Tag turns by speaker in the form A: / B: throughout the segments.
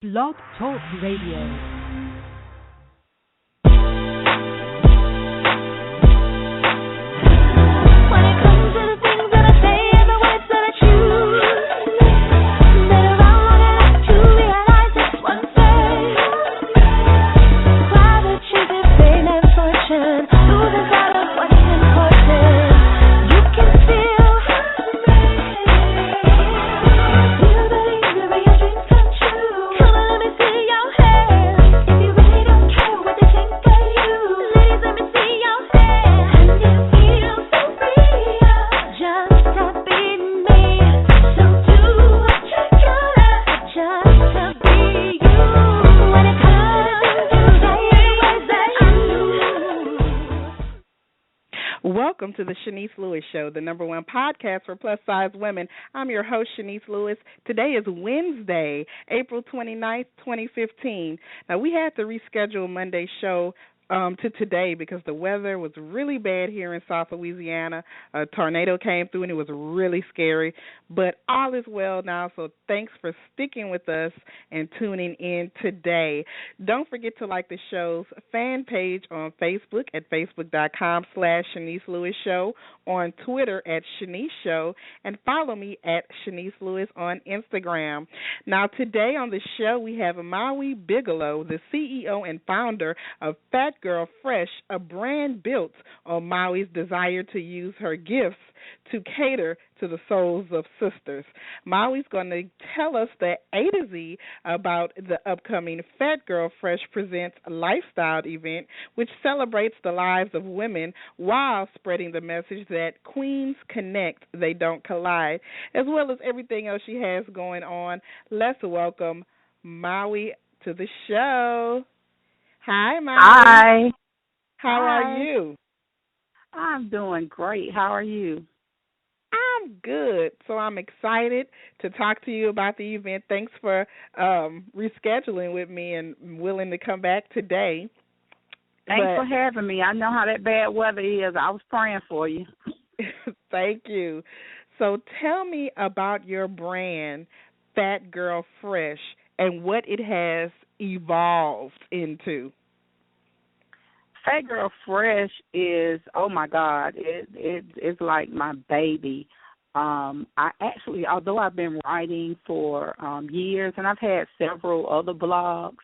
A: Blog Talk Radio. Welcome to the Chenese Lewis Show, the number one podcast for plus-size women. I'm your host, Chenese Lewis. Today is Wednesday, April 29th, 2015. Now, we had to reschedule Monday's show to today because the weather was really bad here in South Louisiana. A tornado came through and it was really scary, but all is well now, so thanks for sticking with us and tuning in today. Don't forget to like the show's fan page on Facebook at facebook.com/Chenese Lewis Show, on Twitter at Chenese Show, and follow me at Chenese Lewis on Instagram. Now, today on the show, we have Maui Bigelow, the CEO and founder of P.H.A.T Girl Fresh, a brand built on Maui's desire to use her gifts to cater to the souls of sisters. Maui's going to tell us the A to Z about the upcoming P.H.A.T Girl Fresh Presents lifestyle event, which celebrates the lives of women while spreading the message that queens connect, they don't collide, as well as everything else she has going on. Let's welcome Maui to the show. Hi, Maui.
B: Hi.
A: How are you?
B: I'm doing great. How are you?
A: I'm good. So I'm excited to talk to you about the event. Thanks for rescheduling with me and willing to come back today.
B: Thanks for having me. I know how that bad weather is. I was praying for you.
A: Thank you. So tell me about your brand, P.H.A.T Girl Fresh, and what it has evolved into.
B: P.H.A.T Girl Fresh is, oh my God, it's like my baby. I actually, although I've been writing for years, and I've had several other blogs,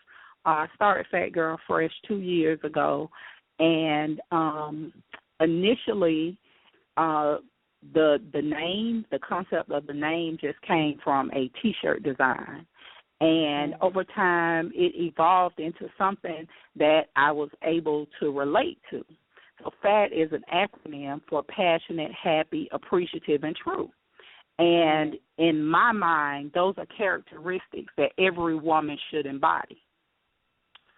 B: I started P.H.A.T Girl Fresh 2 years ago, and initially the name, the concept of the name just came from a T-shirt design. And over time, it evolved into something that I was able to relate to. So PHAT is an acronym for passionate, happy, appreciative, and true. And in my mind, those are characteristics that every woman should embody.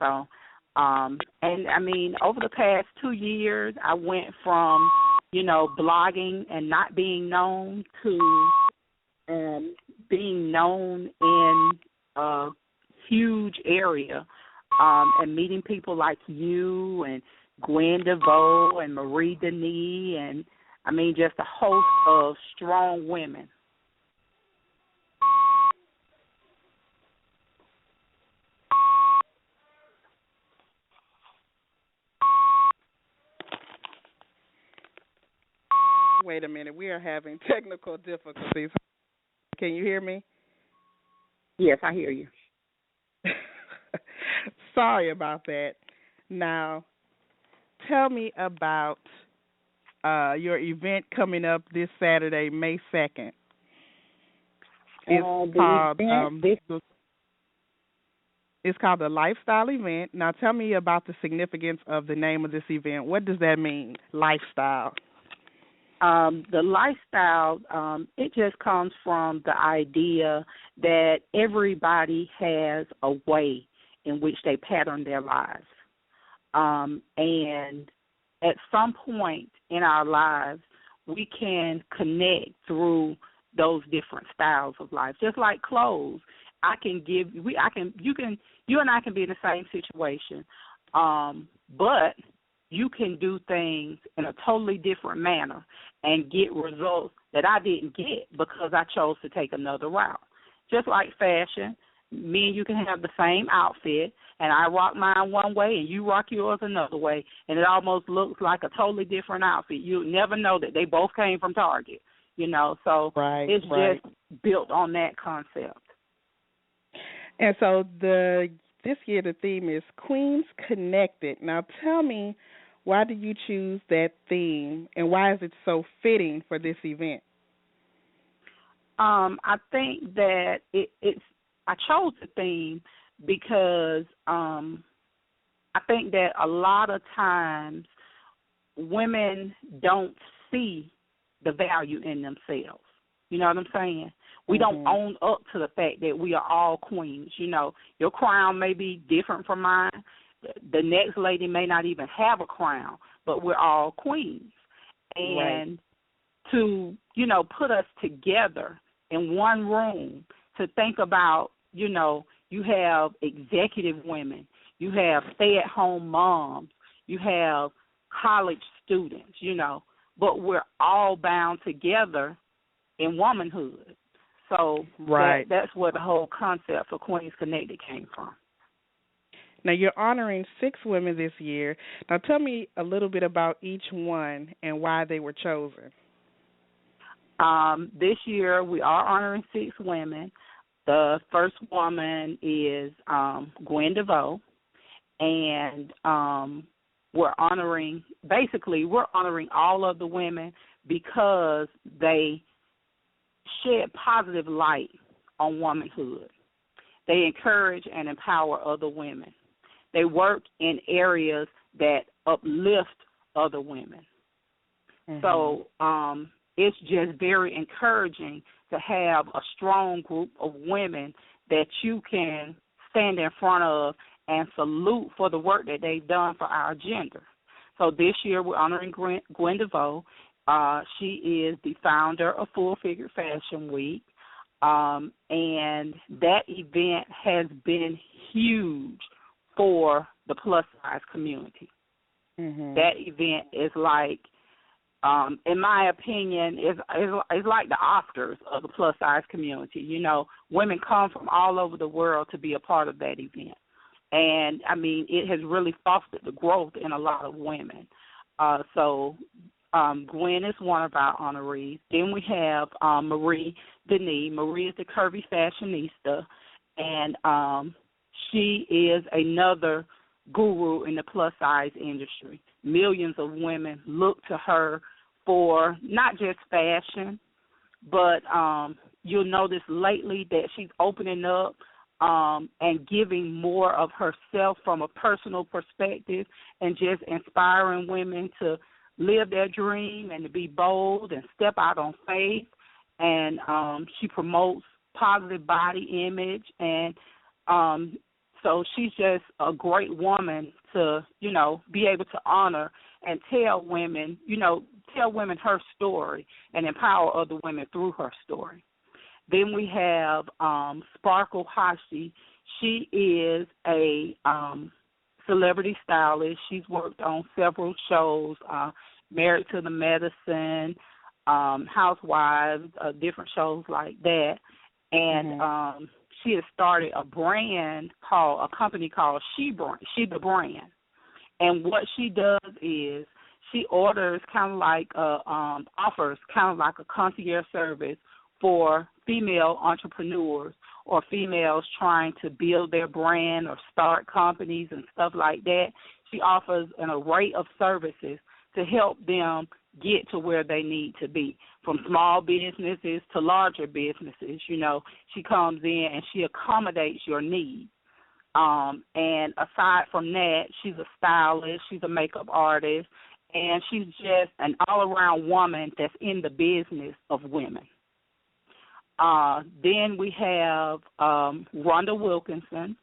B: So, and I mean, over the past 2 years, I went from, blogging and not being known to being known in a huge area, and meeting people like you and Gwen DeVoe and Marie Denis, and I mean just a host of strong women.
A: Wait a minute, we are having technical difficulties. Can you hear me?
B: Yes, I hear you.
A: Sorry about that. Now, tell me about your event coming up this Saturday, May 2nd. It's called the Lifestyle Event. Now, tell me about the significance of the name of this event. What does that mean, lifestyle?
B: The lifestyle, it just comes from the idea that everybody has a way in which they pattern their lives. And at some point in our lives, we can connect through those different styles of life. Just like clothes, you and I can be in the same situation, but you can do things in a totally different manner and get results that I didn't get because I chose to take another route. Just like fashion, me and you can have the same outfit, and I rock mine one way and you rock yours another way, and it almost looks like a totally different outfit. You never know that they both came from Target, So it's just built on that concept.
A: And so this year the theme is Queens Connected. Now tell me, why did you choose that theme, and why is it so fitting for this event?
B: I think that I chose the theme because I think that a lot of times women don't see the value in themselves. You know what I'm saying? We don't own up to the fact that we are all queens. Your crown may be different from mine. The next lady may not even have a crown, but we're all queens. And to, put us together in one room to think about, you have executive women, you have stay-at-home moms, you have college students, but we're all bound together in womanhood. So that's where the whole concept for Queens Connected came from.
A: Now, you're honoring 6 women this year. Now, tell me a little bit about each one and why they were chosen.
B: This year, we are honoring 6 women. The first woman is Gwen DeVoe, and we're honoring all of the women because they shed positive light on womanhood. They encourage and empower other women. They work in areas that uplift other women. So it's just very encouraging to have a strong group of women that you can stand in front of and salute for the work that they've done for our gender. So this year we're honoring Gwen DeVoe. She is the founder of Full Figure Fashion Week, and that event has been huge for the plus-size community. That event is like, in my opinion, is like the Oscars of the plus-size community. Women come from all over the world to be a part of that event. And, it has really fostered the growth in a lot of women. So Gwen is one of our honorees. Then we have Marie Denis. Marie is the curvy fashionista, and she is another guru in the plus-size industry. Millions of women look to her for not just fashion, but you'll notice lately that she's opening up and giving more of herself from a personal perspective and just inspiring women to live their dream and to be bold and step out on faith. And she promotes positive body image, and so she's just a great woman to, be able to honor and tell women her story and empower other women through her story. Then we have Sparkle Hashi. She is a celebrity stylist. She's worked on several shows, Married to the Medicine, Housewives, different shows like that. And she has started a company called She the Brand. And what she does is she offers kind of like a concierge service for female entrepreneurs or females trying to build their brand or start companies and stuff like that. She offers an array of services to help them get to where they need to be, from small businesses to larger businesses. She comes in and she accommodates your needs. And aside from that, she's a stylist, she's a makeup artist, and she's just an all-around woman that's in the business of women. Then we have Rhonda Wilkinson,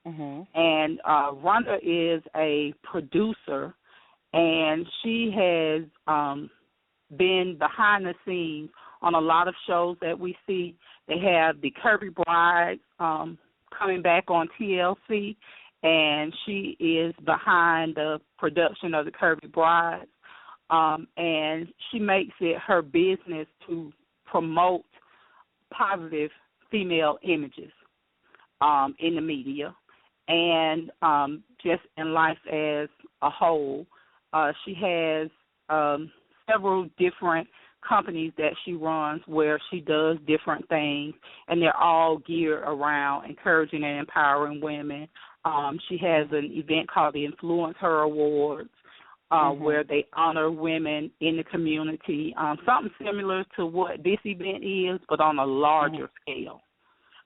B: and Rhonda is a producer, and she has been behind the scenes on a lot of shows that we see. They have the Curvy Bride coming back on TLC, and she is behind the production of the Curvy Brides, and she makes it her business to promote positive female images. in the media and just in life as a whole. She has several different companies that she runs where she does different things, and they're all geared around encouraging and empowering women. She has an event called the Influence Her Awards, where they honor women in the community, something similar to what this event is, but on a larger scale.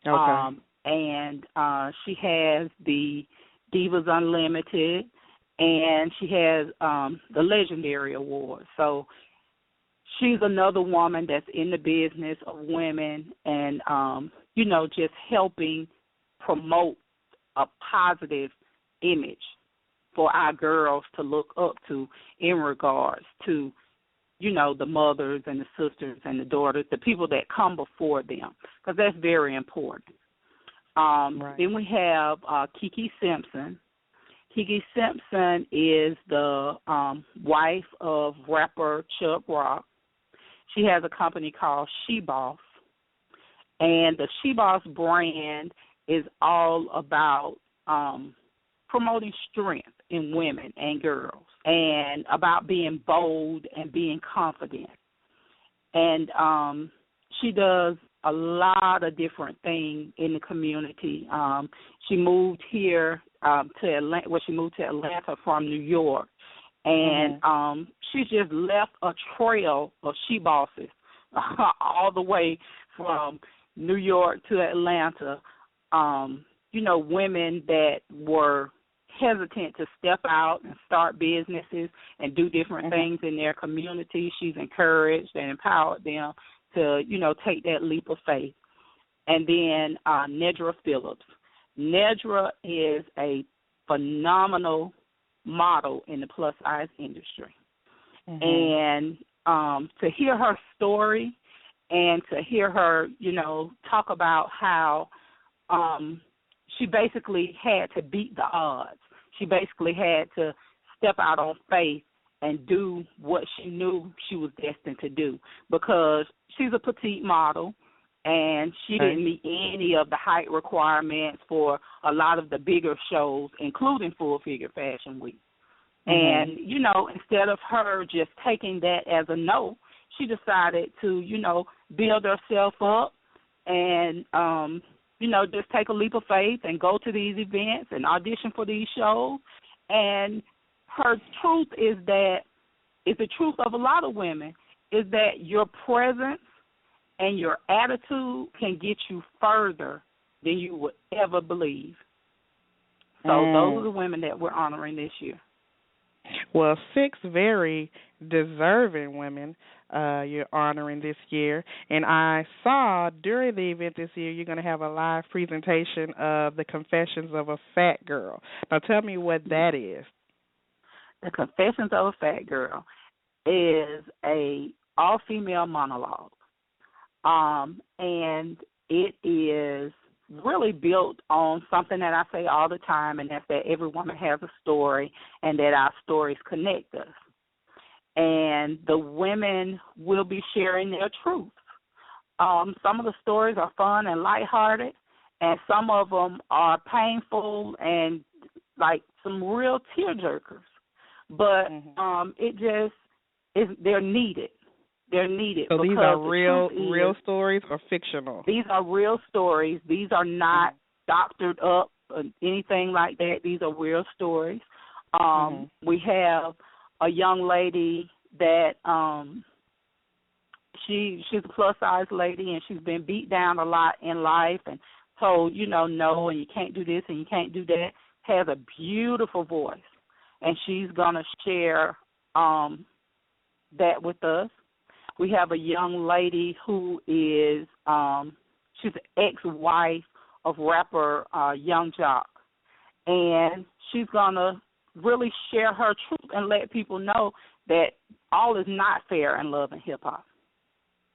A: Okay.
B: And she has the Divas Unlimited, and she has the Legendary Award. So she's another woman that's in the business of women and, just helping promote a positive image for our girls to look up to in regards to, the mothers and the sisters and the daughters, the people that come before them, because that's very important.
A: Right.
B: Then we have Kiki Simpson. Kiki Simpson is the wife of rapper Chubb Rock. She has a company called She Boss, and the She Boss brand is all about promoting strength in women and girls and about being bold and being confident. And she does a lot of different things in the community. She moved here to Atlanta. Well, she moved to Atlanta from New York, and she's just left a trail of she bosses all the way from New York to Atlanta. Women that were hesitant to step out and start businesses and do different things in their community. She's encouraged and empowered them to, take that leap of faith. And then Nedra Phillips. Nedra is a phenomenal model in the plus-size industry. And to hear her story and to hear her, talk about how she basically had to beat the odds. She basically had to step out on faith and do what she knew she was destined to do, because she's a petite model and she didn't meet any of the height requirements for a lot of the bigger shows, including Full Figure Fashion Week. And, instead of her just taking that as a no, she decided to, build herself up and, just take a leap of faith and go to these events and audition for these shows. And her truth is the truth of a lot of women, is that your presence and your attitude can get you further than you would ever believe. So those are the women that we're honoring this year.
A: Well, 6 very deserving women you're honoring this year. And I saw during the event this year you're going to have a live presentation of the Confessions of a Fat Girl. Now tell me what that is.
B: The Confessions of a Fat Girl is a all-female monologue. And it is really built on something that I say all the time, and that's that every woman has a story and that our stories connect us. And the women will be sharing their truth. Some of the stories are fun and lighthearted, and some of them are painful and like some real tearjerkers. But it just is, they're needed. They're needed.
A: So these are real stories or fictional?
B: These are real stories. These are not doctored up or anything like that. These are real stories. We have a young lady that she's a plus-size lady, and she's been beat down a lot in life and told, no, and you can't do this and you can't do that. Has a beautiful voice, and she's going to share that with us. We have a young lady who is, she's an ex-wife of rapper Young Jock, and she's going to really share her truth and let people know that all is not fair in love and hip-hop.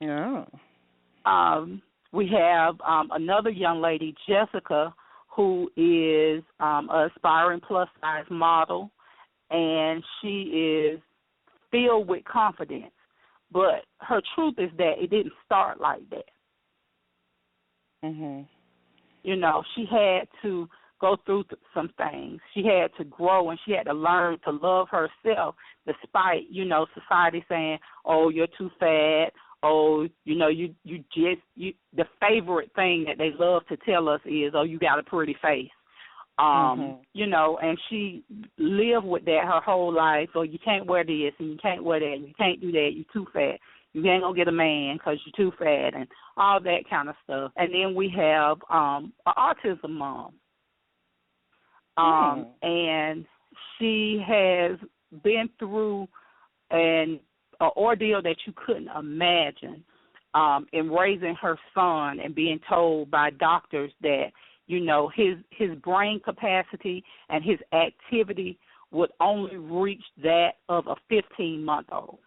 A: Yeah.
B: We have another young lady, Jessica, who is an aspiring plus-size model, and she is filled with confidence. But her truth is that it didn't start like that. You know, she had to go through some things. She had to grow, and she had to learn to love herself despite, you know, society saying, oh, you're too fat. Oh, you know, you the favorite thing that they love to tell us is, oh, you got a pretty face. You know, and she lived with that her whole life. So you can't wear this and you can't wear that and you can't do that. You're too fat. You ain't gonna get a man because you're too fat and all that kind of stuff. And then we have an autism mom, and she has been through an ordeal that you couldn't imagine in raising her son and being told by doctors that, you know, his brain capacity and his activity would only reach that of a 15-month-old.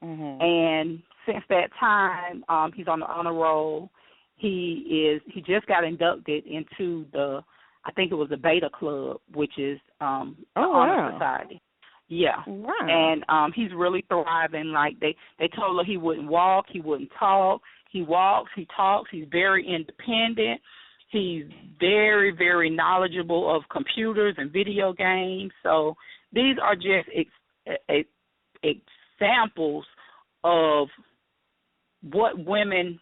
B: And since that time, he's on the honor roll. He just got inducted into I think it was the Beta Club, which is the honor society. Yeah. Wow. And he's really thriving. Like they told her he wouldn't walk, he wouldn't talk. He walks, he talks, he's very independent. He's very, very knowledgeable of computers and video games. So these are just examples of what women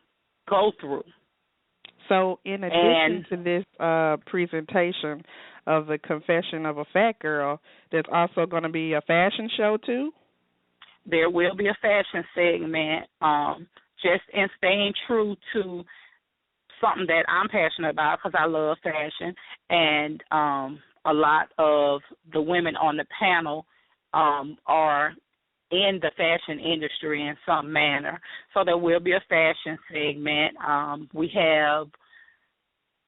B: go through.
A: So in addition to this presentation of the Confession of a Fat Girl, there's also going to be a fashion show too?
B: There will be a fashion segment, just in staying true to something that I'm passionate about because I love fashion, and a lot of the women on the panel are in the fashion industry in some manner. So there will be a fashion segment. We have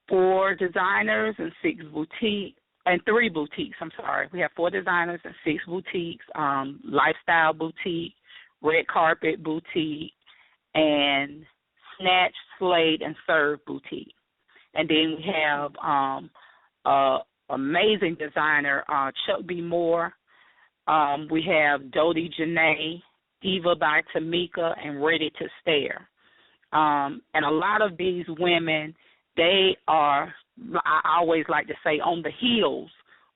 B: 4 designers and 3 boutiques. We have 4 designers and 6 boutiques, Lifestyle Boutique, Red Carpet Boutique, and Snatch, Slade, and Serve Boutique. And then we have amazing designer Chuck B. Moore. We have Dodie Janae, Eva by Tamika, and Ready to Stare. And a lot of these women, they are, I always like to say, on the heels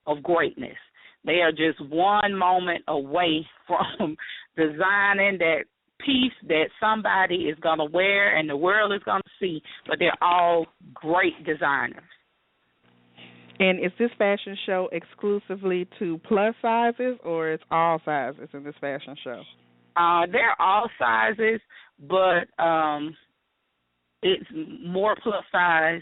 B: of greatness. They are just one moment away from designing that piece that somebody is going to wear and the world is going to see, but they're all great designers.
A: And is this fashion show exclusively to plus sizes, or it's all sizes in this fashion show?
B: They're all sizes, but it's more plus size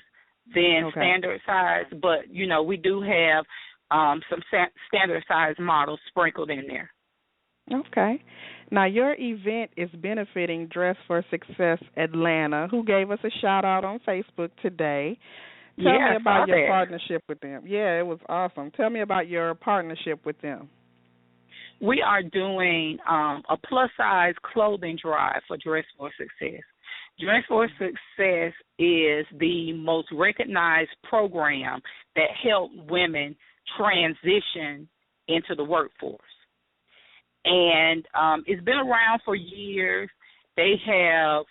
B: than standard size. But, you know, we do have some standard size models sprinkled in there.
A: Okay. Now, your event is benefiting Dress for Success Atlanta, who gave us a shout-out on Facebook today. Tell me about your partnership with them. Yeah, it was awesome. Tell me about your partnership with them.
B: We are doing a plus-size clothing drive for Dress for Success. Dress for Success is the most recognized program that helps women transition into the workforce. And it's been around for years. They have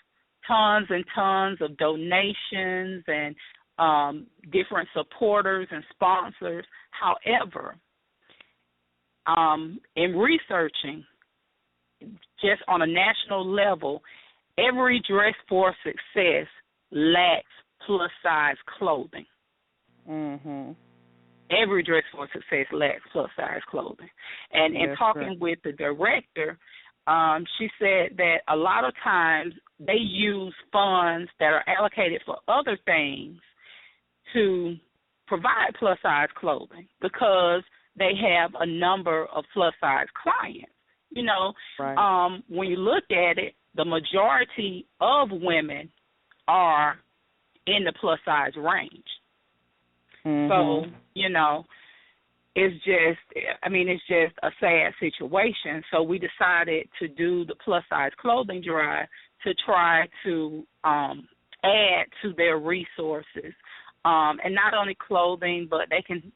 B: tons and tons of donations and different supporters and sponsors. However, in researching, just on a national level, every Dress for Success lacks plus-size clothing. Mm-hmm. Every Dress for Success lacks plus-size clothing. And in talking with the director, she said that a lot of times they use funds that are allocated for other things to provide plus-size clothing because they have a number of plus-size clients. You know, when you look at it, the majority of women are in the plus-size range. Mm-hmm. So, you know, it's just a sad situation. So we decided to do the plus-size clothing drive to try to add to their resources. And not only clothing, but they can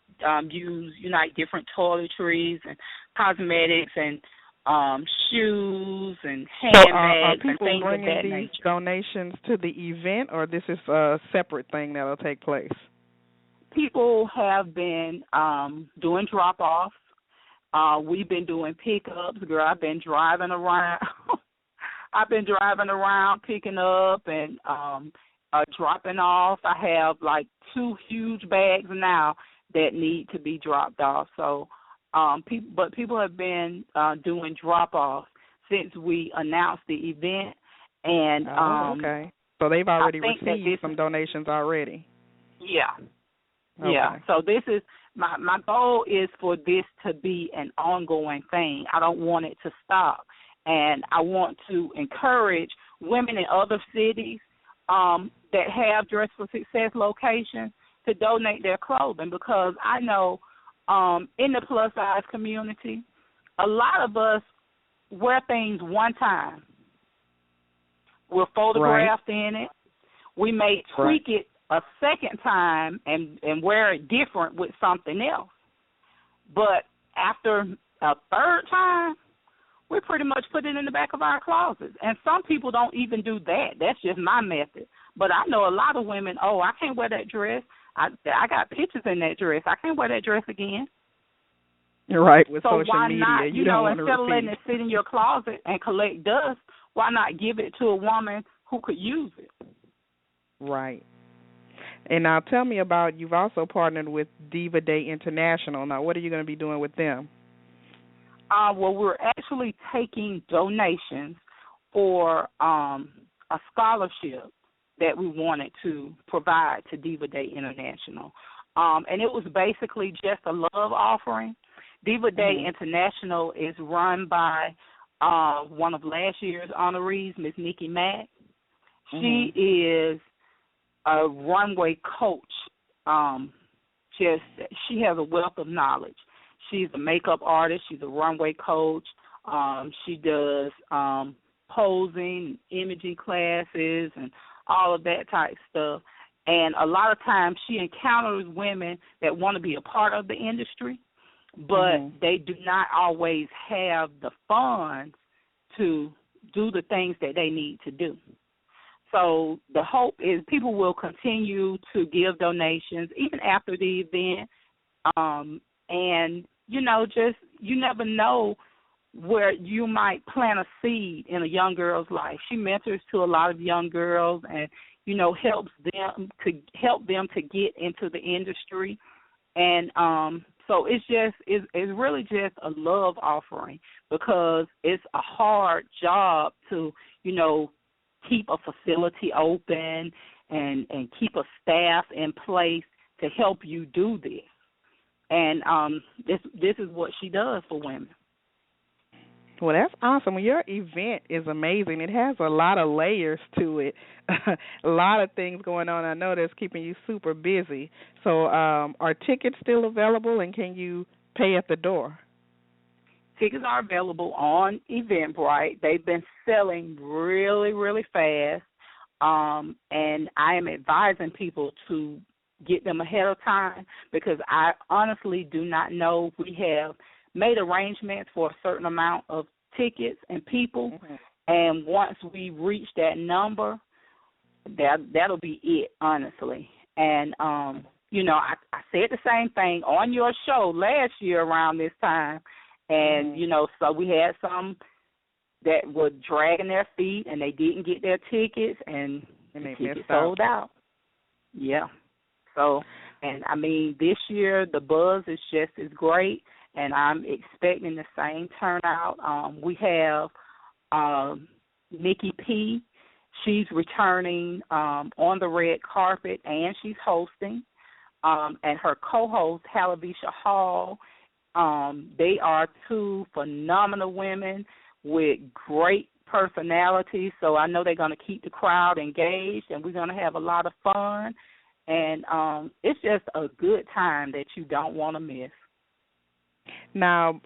B: use, different toiletries and cosmetics and shoes and
A: So are
B: handbags and
A: people
B: things of
A: bringing
B: that
A: these
B: nature.
A: donations to the event, or this is a separate thing that'll take place?
B: People have been doing drop-offs. We've been doing pickups. Girl, I've been driving around. I've been driving around picking up and dropping off. I have like 2 huge bags now that need to be dropped off. So, people have been doing drop-offs since we announced the event, and
A: okay. So they've already
B: I think
A: received some donations already.
B: Yeah.
A: Okay.
B: Yeah. So this is my goal is for this to be an ongoing thing. I don't want it to stop. And I want to encourage women in other cities that have Dress for Success locations to donate their clothing, because I know in the plus size community, a lot of us wear things one time. We're photographed in it. We may tweak it a second time and wear it different with something else. But after a third time, we pretty much put it in the back of our closets. And some people don't even do that. That's just my method. But I know a lot of women, I can't wear that dress. I got pictures in that dress. I can't wear that dress again.
A: You're right, with
B: so
A: social
B: why
A: media,
B: not,
A: you don't want to
B: instead of letting
A: repeat.
B: it sit in your closet and collect dust, why not give it to a woman who could use it?
A: Right. And now tell me about, you've also partnered with Diva Day International. Now, what are you going to be doing with them?
B: Well, we're actually taking donations for a scholarship that we wanted to provide to Diva Day International. And it was basically just a love offering. Diva Day International is run by one of last year's honorees, Miss Nikki Mack. She is a runway coach. She has a wealth of knowledge. She's a makeup artist. She's a runway coach. She does posing, imaging classes, and all of that type stuff. And a lot of times she encounters women that want to be a part of the industry, but they do not always have the funds to do the things that they need to do. So the hope is people will continue to give donations even after the event. And, you never know where you might plant a seed in a young girl's life. She mentors to a lot of young girls and, helps them to get into the industry. And so it's really just a love offering, because it's a hard job to, keep a facility open and keep a staff in place to help you do this. And this is what she does for women.
A: Well, that's awesome. Your event is amazing. It has a lot of layers to it, a lot of things going on. I know that's keeping you super busy. So are tickets still available, and can you pay at the door?
B: Tickets are available on Eventbrite. They've been selling really, really fast, and I am advising people to get them ahead of time, because I honestly do not know. We have made arrangements for a certain amount of tickets and people, and once we reach that number, that'll be it, honestly. And, I said the same thing on your show last year around this time, and, so we had some that were dragging their feet, and they didn't get their tickets, and the tickets sold out. Yeah. So, and, this year the buzz is just as great, and I'm expecting the same turnout. We have Nikki P. She's returning on the red carpet, and she's hosting. And her co-host, Halavisha Hall, they are 2 phenomenal women with great personalities, so I know they're going to keep the crowd engaged, and we're going to have a lot of fun. And it's just a good time that you don't want to miss.
A: Now,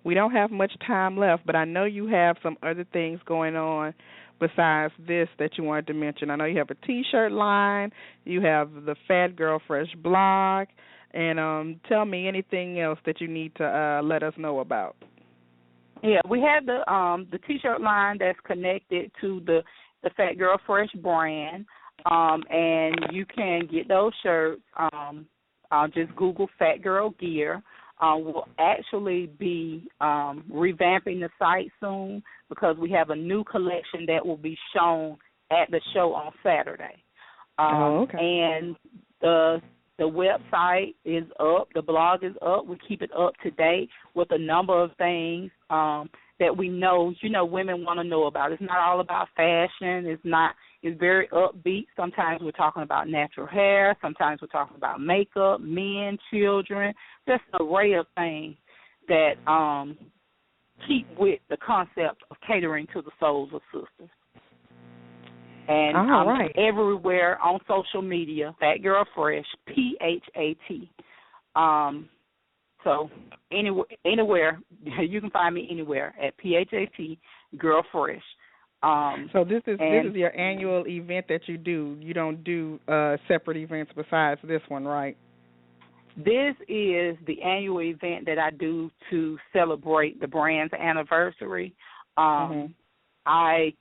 A: we don't have much time left, but I know you have some other things going on besides this that you wanted to mention. I know you have a T-shirt line, you have the Fat Girl Fresh blog, and tell me anything else that you need to let us know about.
B: Yeah, we have the T-shirt line that's connected to the Fat Girl Fresh brand, and you can get those shirts. Just Google Fat Girl Gear. We'll actually be revamping the site soon because we have a new collection that will be shown at the show on Saturday.
A: Okay.
B: And the website is up, the blog is up. We keep it up to date with a number of things that we know, women want to know about. It's not all about fashion. It's very upbeat. Sometimes we're talking about natural hair. Sometimes we're talking about makeup, men, children, just an array of things that keep with the concept of catering to the souls of sisters. And I'm everywhere on social media, Fat Girl Fresh, P.H.A.T. So anywhere, you can find me anywhere at P.H.A.T. Girl Fresh.
A: So this is your annual event that you do. You don't do separate events besides this one, right?
B: This is the annual event that I do to celebrate the brand's anniversary. I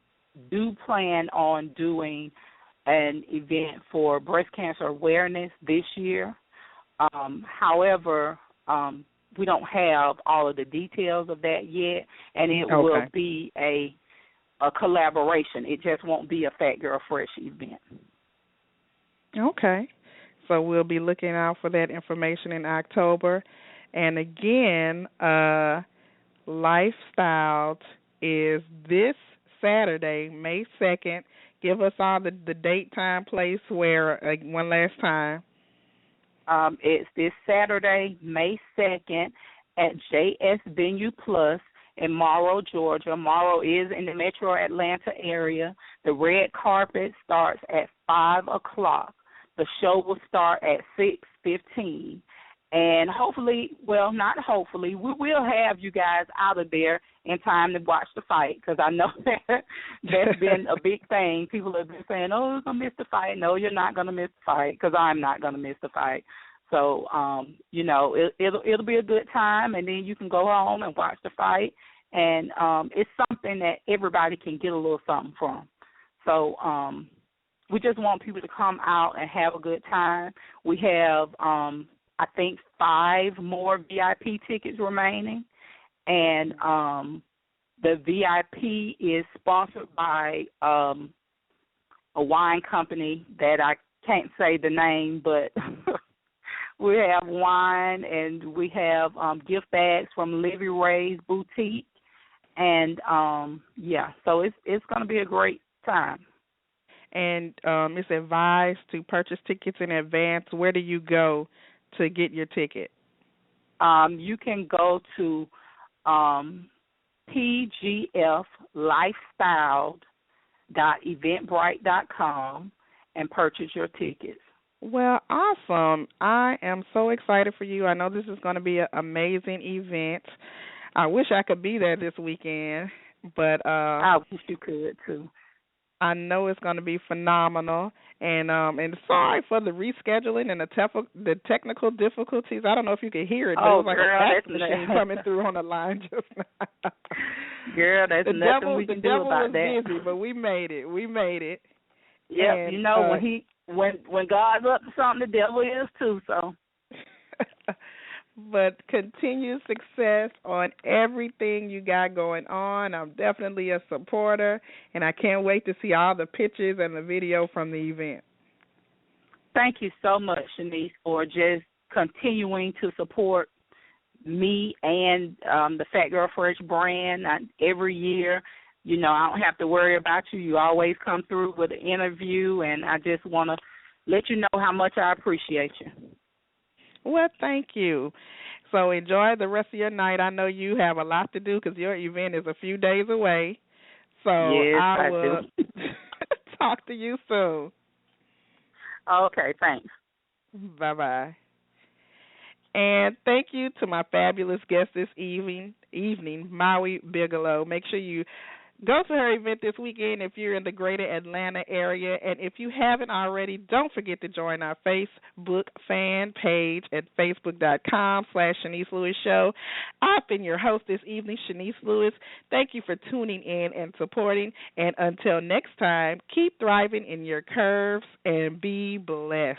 B: do plan on doing an event for breast cancer awareness this year. However, we don't have all of the details of that yet, and it will be a collaboration. It just won't be a Fat Girl Fresh event.
A: Okay. So we'll be looking out for that information in October. And again, Lifestyle is this Saturday, May 2nd. Give us all the date, time, place, where, one last time.
B: It's this Saturday, May 2nd, at JS Venue Plus in Morrow, Georgia. Morrow is in the metro Atlanta area. The red carpet starts at 5 o'clock. The show will start at 6:15. And hopefully, well, not hopefully, we will have you guys out of there in time to watch the fight, because I know that's been a big thing. People have been saying, oh, you're going to miss the fight. No, you're not going to miss the fight, because I'm not going to miss the fight. So, it'll be a good time, and then you can go home and watch the fight. And it's something that everybody can get a little something from. So we just want people to come out and have a good time. We have, I think, 5 more VIP tickets remaining. And the VIP is sponsored by a wine company that I can't say the name, but we have wine, and we have gift bags from Livy Ray's Boutique. And, so it's going to be a great time.
A: And it's advised to purchase tickets in advance. Where do you go to get your ticket?
B: You can go to pgflifestyle.eventbrite.com and purchase your tickets.
A: Well, awesome. I am so excited for you. I know this is going to be an amazing event. I wish I could be there this weekend, but
B: I wish you could too.
A: I know it's going to be phenomenal, and sorry for the rescheduling and the technical difficulties. I don't know if you could hear it, but it was like a fax machine coming through on the line just now.
B: Girl, that's nothing we can do about that.
A: The devil was busy, but we made it.
B: Yeah,
A: and,
B: when God's up to something, the devil is too. So.
A: But continued success on everything you got going on. I'm definitely a supporter, and I can't wait to see all the pictures and the video from the event.
B: Thank you so much, Chenese, for just continuing to support me and the Fat Girl Fresh brand. Every year, I don't have to worry about you. You always come through with an interview, and I just want to let you know how much I appreciate you.
A: Well, thank you. So enjoy the rest of your night. I know you have a lot to do because your event is a few days away. So
B: yes,
A: I will
B: do.
A: talk to you soon.
B: Okay, thanks.
A: Bye-bye. And thank you to my fabulous guest this evening, Maui Bigelow. Make sure you Go to her event this weekend if you're in the greater Atlanta area. And if you haven't already, don't forget to join our Facebook fan page at facebook.com/Chenese Lewis Show. I've been your host this evening, Chenese Lewis. Thank you for tuning in and supporting. And until next time, keep thriving in your curves and be blessed.